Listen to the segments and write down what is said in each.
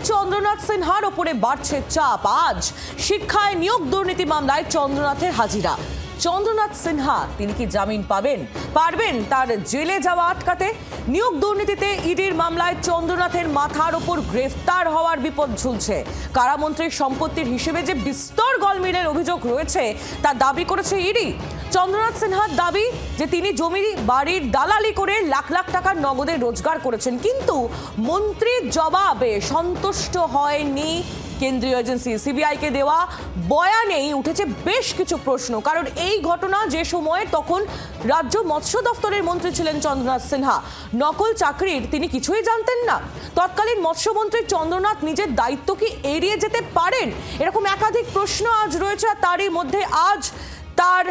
চন্দ্রনাথ সিনহার ওপরে বাড়ছে চাপ। আজ শিক্ষায় নিয়োগ দুর্নীতি মামলায় চন্দ্রনাথের হাজিরা। চন্দ্রনাথ সিনহা তিনি কি জামিন পারবেন তার জেলে যাওয়া আটকাতে? নিয়োগ দুর্নীতিতে ইডির মামলায় চন্দ্রনাথের মাথার ওপর গ্রেফতার হওয়ার বিপদ ঝুলছে। কারামন্ত্রীর সম্পত্তির হিসেবে যে বিস্তর গলমিলের অভিযোগ রয়েছে তা দাবি করেছে ইডি। চন্দ্রনাথ সিনহার দাবি যে তিনি জমি বাড়ির দালালি করে লাখ লাখ টাকার নগদে রোজগার করেছেন, কিন্তু মন্ত্রীর জবাবে সন্তুষ্ট হয়নি কেন্দ্রীয় এজেন্সি। সিবিআইকে দেওয়া বয়ানেই উঠেছে বেশ কিছু প্রশ্ন, কারণ এই ঘটনা যে সময়ে তখন রাজ্য মৎস্য দপ্তরের মন্ত্রী ছিলেন চন্দ্রনাথ সিনহা। নকল চাকরির তিনি কিছুই জানতেন না। তৎকালীন মৎস্যমন্ত্রী চন্দ্রনাথ নিজের দায়িত্ব কি এড়িয়ে যেতে পারেন? এরকম একাধিক প্রশ্ন আজ রয়েছে। আর তারই মধ্যে আজ তার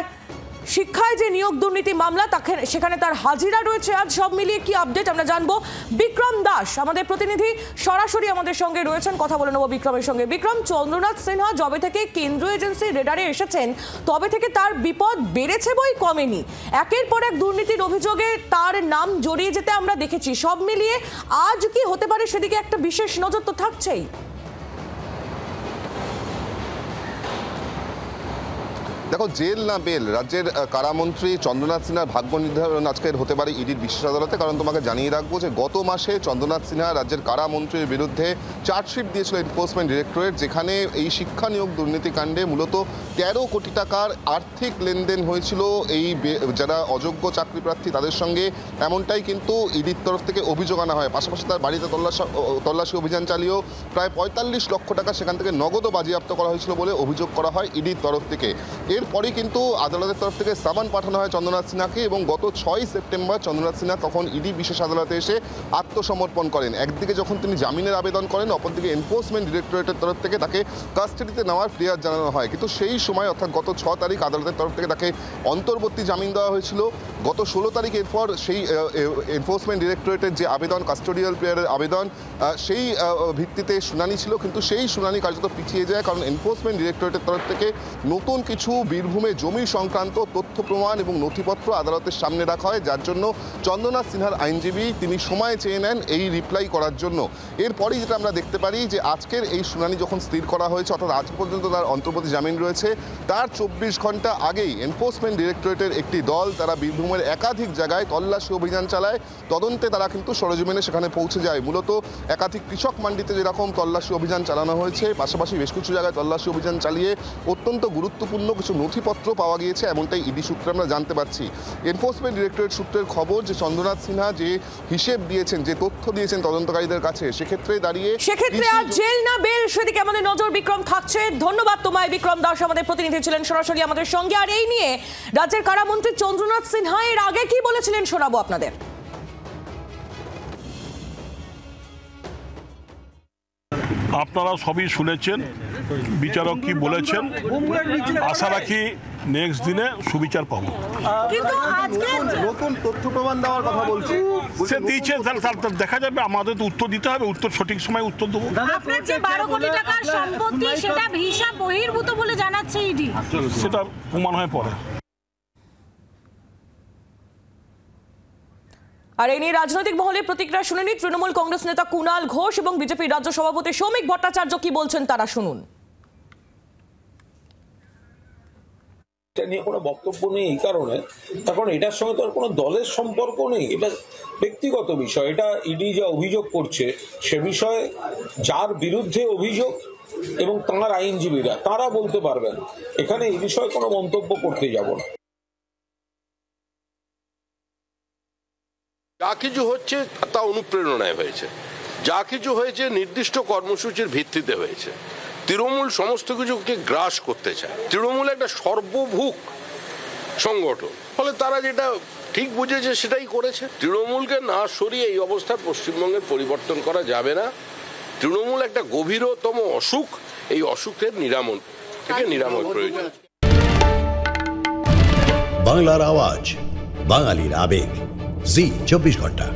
শিক্ষায় যে নিয়োগ দুর্নীতি মামলা সেখানে তার হাজিরা রয়েছে। আজ সব মিলিয়ে কি আপডেট আমরা জানবো। বিক্রম দাস আমাদের প্রতিনিধি সরাসরি আমাদের সঙ্গে রয়েছেন, কথা বলে নেবো বিক্রমের সঙ্গে। বিক্রম, চন্দ্রনাথ সিনহা যবে থেকে কেন্দ্রীয় এজেন্সির রেডারে এসেছেন তবে থেকে তার বিপদ বেড়েছে বই কমেনি। একের পর এক দুর্নীতির অভিযোগে তার নাম জড়িয়ে যেতে আমরা দেখেছি। সব মিলিয়ে আজ কি হতে পারে সেদিকে একটা বিশেষ নজর তো থাকছেই। দেখো, জেল না বেল, রাজ্যের কারামন্ত্রী চন্দ্রনাথ সিনহার ভাগ্য নির্ধারণ আজকের হতে পারে ইডির বিশেষ আদালতে। কারণ তোমাকে জানিয়ে রাখবো যে গত মাসে চন্দ্রনাথ সিনহা রাজ্যের কারামন্ত্রীর বিরুদ্ধে চার্জশিট দিয়েছিল এনফোর্সমেন্ট ডিরেক্টরেট, যেখানে এই শিক্ষা নিয়োগ দুর্নীতিকাণ্ডে মূলত 13 কোটি টাকার আর্থিক লেনদেন হয়েছিল এই যারা অযোগ্য চাকরি প্রার্থী তাদের সঙ্গে, এমনটাই কিন্তু ইডির তরফ থেকে অভিযোগ আনা হয়। পাশাপাশি তার বাড়িতে তল্লাশি অভিযান চালিয়েও প্রায় 45 লক্ষ টাকা সেখান থেকে নগদও বাজেয়াপ্ত করা হয়েছিল বলে অভিযোগ করা হয় ইডির তরফ থেকে। এরপরই কিন্তু আদালতের তরফ থেকে সামান পাঠানো হয় চন্দ্রনাথ সিনহাকে, এবং গত 6 সেপ্টেম্বর চন্দ্রনাথ সিনহা তখন ইডি বিশেষ আদালতে এসে আত্মসমর্পণ করেন। একদিকে যখন তিনি জামিনের আবেদন করেন, অপরদিকে এনফোর্সমেন্ট ডিরেক্টরেটের তরফ থেকে তাকে কাস্টাডিতে নেওয়ার ফিরিয়াদ জানানো হয়। কিন্তু সেই সময় অর্থাৎ গত 6 তারিখ আদালতের তরফ থেকে তাকে অন্তর্বর্তী জামিন দেওয়া হয়েছিল। গত 16 তারিখ এরপর সেই এনফোর্সমেন্ট ডিরেক্টরেটের যে আবেদন, কাস্টোডিয়াল পিরিয়ডের আবেদন, সেই ভিত্তিতে শুনানি ছিল, কিন্তু সেই শুনানি কার্যত পিছিয়ে যায়। কারণ এনফোর্সমেন্ট ডিরেক্টরেটের তরফ থেকে নতুন কিছু বীরভূমে জমি সংক্রান্ত তথ্য প্রমাণ এবং নথিপত্র আদালতের সামনে রাখা হয়, যার জন্য চন্দ্রনাথ সিনহার আইনজীবী তিনি সময় চেয়ে নেন এই রিপ্লাই করার জন্য। এরপরই যেটা আমরা দেখতে পারি যে আজকের এই শুনানি যখন স্থির করা হয়েছে, অর্থাৎ আজ পর্যন্ত তার অন্তর্বর্তী জামিন রয়েছে, তার 24 ঘন্টা আগেই এনফোর্সমেন্ট ডিরেক্টরেটের একটি দল তারা বীরভূমের একাধিক জায়গায় তল্লাশি অভিযান চালায়। তদন্তে তারা কিন্তু সরেজমিনে সেখানে পৌঁছে যায়। মূলত একাধিক কৃষক মান্ডিতে যেরকম তল্লাশি অভিযান চালানো হয়েছে, পাশাপাশি বেশ কিছু জায়গায় তল্লাশি অভিযান চালিয়ে অত্যন্ত গুরুত্বপূর্ণ কিছু নথিপত্র পাওয়া গিয়েছে, এমনটাই ইডি সূত্রে আমরা জানতে পারছি। এনফোর্সমেন্ট ডিরেক্টরেট সূত্রের খবর যে চন্দ্রনাথ সিনহা যে হিসেব দিয়েছেন, যে তথ্য দিয়েছেন তদন্তকারীদের কাছে, সেক্ষেত্রে আর জেল না বেল সেদিকে আমাদের নজর বিক্রম থাকছে। ধন্যবাদ তোমায় বিক্রম দাস, আমাদের প্রতিনিধি ছিলেন সরাসরি আমাদের সঙ্গে। আর এই নিয়ে রাজ্যের কারামন্ত্রী চন্দ্রনাথ সিনহা এর আগে কি বলেছিলেন শোনাবো আপনাদের। আপনারা সবই শুনেছেন বিচারক কি বলেছেন। আশা রাখি নেক্সট দিনে সুবিচার পাবো। কিন্তু আজকে নতুন তথ্য প্রমাণ দেওয়ার কথা বলছি, সে দিয়েছে, দেখা যাবে। আমাদের তো উত্তর দিতে হবে, উত্তর সঠিক সময় উত্তর দেবো। আপনার যে 12 কোটি টাকার সম্পত্তি সেটা হিসাব বহির্ভূত বলে জানাচ্ছে ইডি, সেটা প্রমাণ হয়ে পড়ে। আর এই নিয়ে রাজনৈতিক মহলে প্রতিক্রিয়া শুনে নিই তৃণমূল কংগ্রেস নেতা কুণাল ঘোষ এবং বিজেপির রাজ্য সভাপতি সৌমিক ভট্টাচার্য কি বলছেন তারা শুনুন। এটা নিয়ে কোনো বক্তব্য নেই এই কারণে, এখন এটার সঙ্গে তো আর কোনো দলের সম্পর্ক নেই, এটা ব্যক্তিগত বিষয়। এটা ইডি যা অভিযোগ করছে সে বিষয়ে যার বিরুদ্ধে অভিযোগ এবং তাঁর আইনজীবীরা তারা বলতে পারবেন। এখানে এই বিষয়ে কোনো মন্তব্য করতে যাব না। যা কিছু হচ্ছে তা অনুপ্রেরণায় হয়েছে, যা কিছু হয়েছে নির্দিষ্ট কর্মসূচির ভিত্তিতে হয়েছে। তৃণমূল সমস্ত কিছুকে গ্রাস করতে চায়। তৃণমূল একটা সর্বভুক সংগঠন, ফলে তারা যেটা ঠিক বুঝেছে সেটাই করেছে। তৃণমূলকে না সরিয়ে এই অবস্থায় পশ্চিমবঙ্গের পরিবর্তন করা যাবে না। তৃণমূল একটা গভীরতম অসুখ, এই অসুখের নিরাময় প্রয়োজন। বাংলার আওয়াজ, বাঙালির আবেগ, জি 24 ঘন্টা।